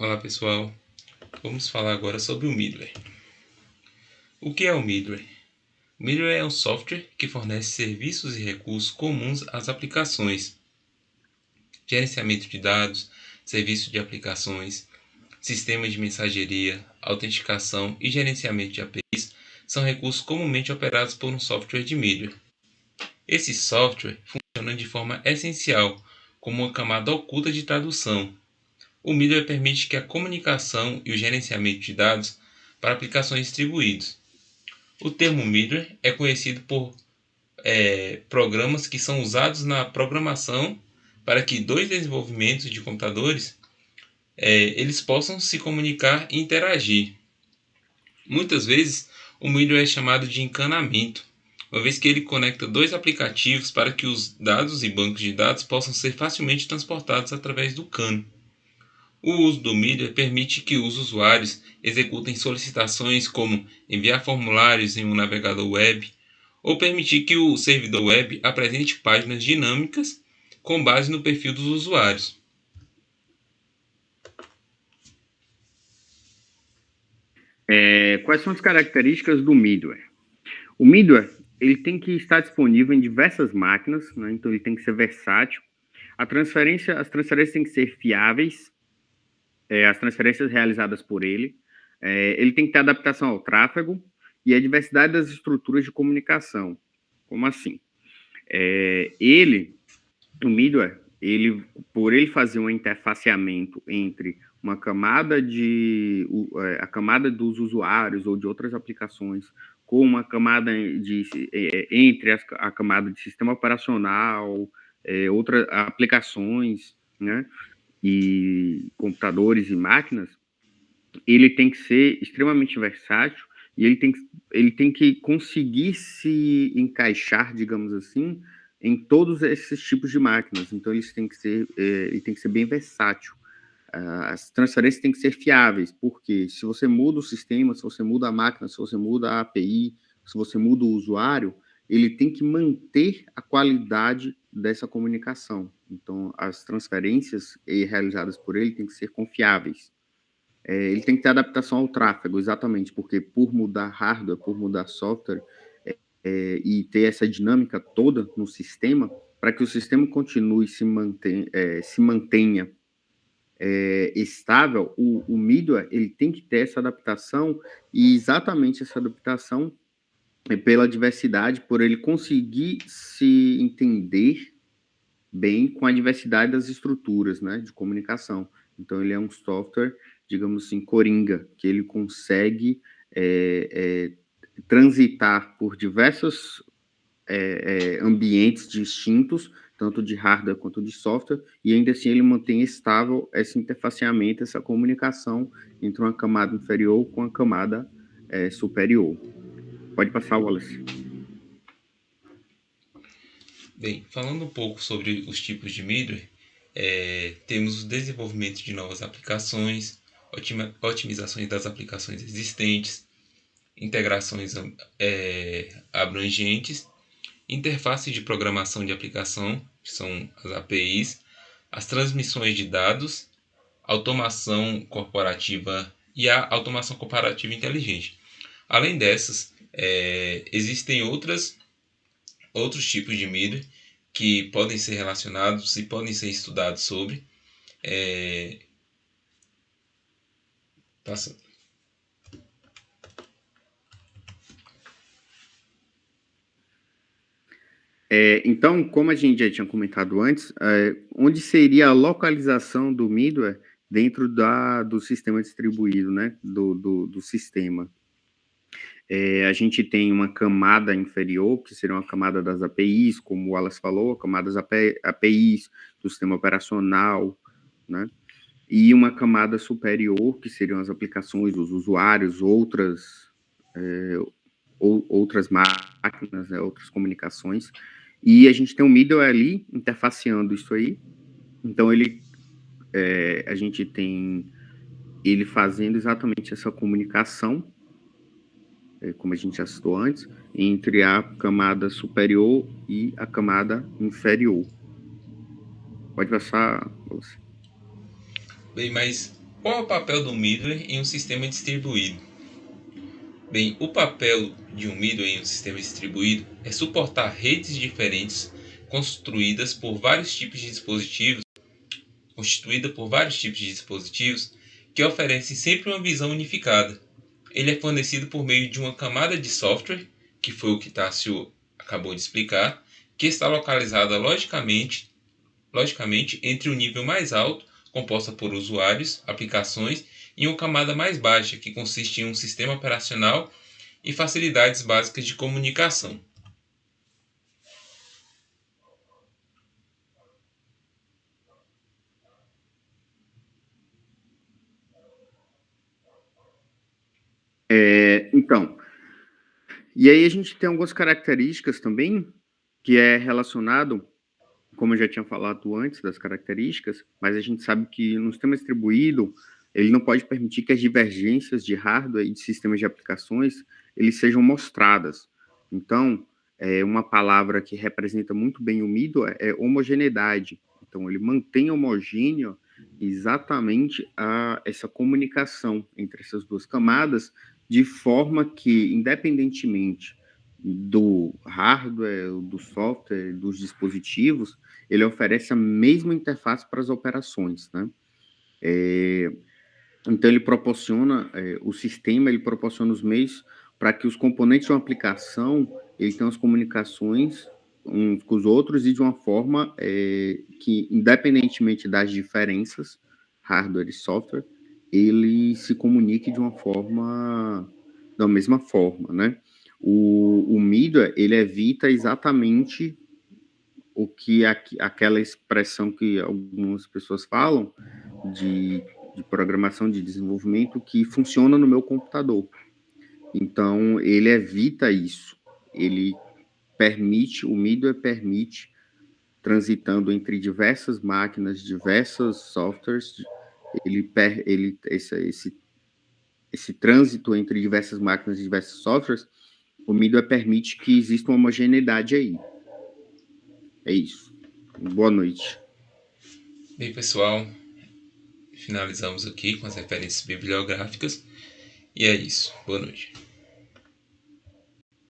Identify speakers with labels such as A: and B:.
A: Olá pessoal, vamos falar agora sobre o middleware. O que é o middleware? O middleware é um software que fornece serviços e recursos comuns às aplicações, gerenciamento de dados, serviço de aplicações, sistemas de mensageria, autenticação e gerenciamento de APIs são recursos comumente operados por um software de middleware. Esse software funciona de forma essencial como uma camada oculta de tradução. O middleware permite que a comunicação e o gerenciamento de dados para aplicações distribuídas. O termo middleware é conhecido por programas que são usados na programação para que dois desenvolvimentos de computadores eles possam se comunicar e interagir. Muitas vezes, o middleware é chamado de encanamento, uma vez que ele conecta dois aplicativos para que os dados e bancos de dados possam ser facilmente transportados através do cano. O uso do middleware permite que os usuários executem solicitações como enviar formulários em um navegador web ou permitir que o servidor web apresente páginas dinâmicas com base no perfil dos usuários.
B: Quais são as características do middleware? O middleware ele tem que estar disponível em diversas máquinas, né? Então ele tem que ser versátil. As transferências têm que ser fiáveis, as transferências realizadas por ele. Ele tem que ter adaptação ao tráfego e a diversidade das estruturas de comunicação. Como assim? O middleware, por ele fazer um interfaceamento entre uma camada a camada dos usuários ou de outras aplicações com uma camada entre a camada de sistema operacional, outras aplicações, né, e computadores e máquinas, ele tem que ser extremamente versátil e ele tem que conseguir se encaixar, digamos assim, em todos esses tipos de máquinas. Então, ele tem que ser bem versátil. As transferências têm que ser fiáveis, porque se você muda o sistema, se você muda a máquina, se você muda a API, se você muda o usuário, ele tem que manter a qualidade dessa comunicação. Então, as transferências realizadas por ele têm que ser confiáveis. Ele tem que ter adaptação ao tráfego, exatamente, porque por mudar hardware, por mudar software, e ter essa dinâmica toda no sistema, para que o sistema continue se mantenha estável, o middleware ele tem que ter essa adaptação, e exatamente essa adaptação é pela diversidade, por ele conseguir se entender bem com a diversidade das estruturas, né, de comunicação. Então, ele é um software, digamos assim, coringa, que ele consegue transitar por diversos ambientes distintos, tanto de hardware quanto de software, e ainda assim ele mantém estável esse interfaceamento, essa comunicação entre uma camada inferior com a camada superior. Pode passar, Wallace.
A: Bem, falando um pouco sobre os tipos de middleware, temos o desenvolvimento de novas aplicações, otimizações das aplicações existentes, integrações abrangentes, interface de programação de aplicação, que são as APIs, as transmissões de dados, automação corporativa e a automação corporativa inteligente. Além dessas, existem outros tipos de middleware que podem ser relacionados e podem ser estudados sobre. Passa.
B: Então, como a gente já tinha comentado antes, onde seria a localização do middleware dentro do sistema distribuído, né, do sistema? A gente tem uma camada inferior, que seria uma camada das APIs, como o Wallace falou, a camada das APIs do sistema operacional, né? E uma camada superior, que seriam as aplicações, os usuários, outras máquinas, né, outras comunicações. E a gente tem um middleware ali interfaceando isso aí. Então, a gente tem ele fazendo exatamente essa comunicação, como a gente já citou antes, entre a camada superior e a camada inferior. Pode passar, você.
A: Bem, mas Qual é o papel do middleware em um sistema distribuído? Bem, o papel de um middleware em um sistema distribuído é suportar redes diferentes constituída por vários tipos de dispositivos que oferecem sempre uma visão unificada. Ele é fornecido por meio de uma camada de software, que foi o que Tássio acabou de explicar, que está localizada logicamente entre o nível mais alto, composta por usuários, aplicações, e uma camada mais baixa, que consiste em um sistema operacional e facilidades básicas de comunicação.
B: Então, e aí a gente tem algumas características também que é relacionado, como eu já tinha falado antes das características, mas a gente sabe que no sistema distribuído ele não pode permitir que as divergências de hardware e de sistemas de aplicações eles sejam mostradas. Então, uma palavra que representa muito bem o middleware é homogeneidade. Então, ele mantém homogêneo exatamente essa comunicação entre essas duas camadas, de forma que, independentemente do hardware, do software, dos dispositivos, ele oferece a mesma interface para as operações, né? Então ele proporciona, o sistema ele proporciona os meios para que os componentes de uma aplicação ele tenham as comunicações uns com os outros e de uma forma que, independentemente das diferenças, hardware e software, ele se comunique de uma forma, da mesma forma, né? O middleware, ele evita exatamente o que aquela expressão que algumas pessoas falam de programação de desenvolvimento que funciona no meu computador. Então, ele evita isso. Ele permite, o middleware permite, transitando entre diversas máquinas, diversos softwares, esse trânsito entre diversas máquinas e diversos softwares, o middleware permite que exista uma homogeneidade aí. É isso. Boa noite.
A: Bem, pessoal, finalizamos aqui com as referências bibliográficas. E é isso. Boa noite.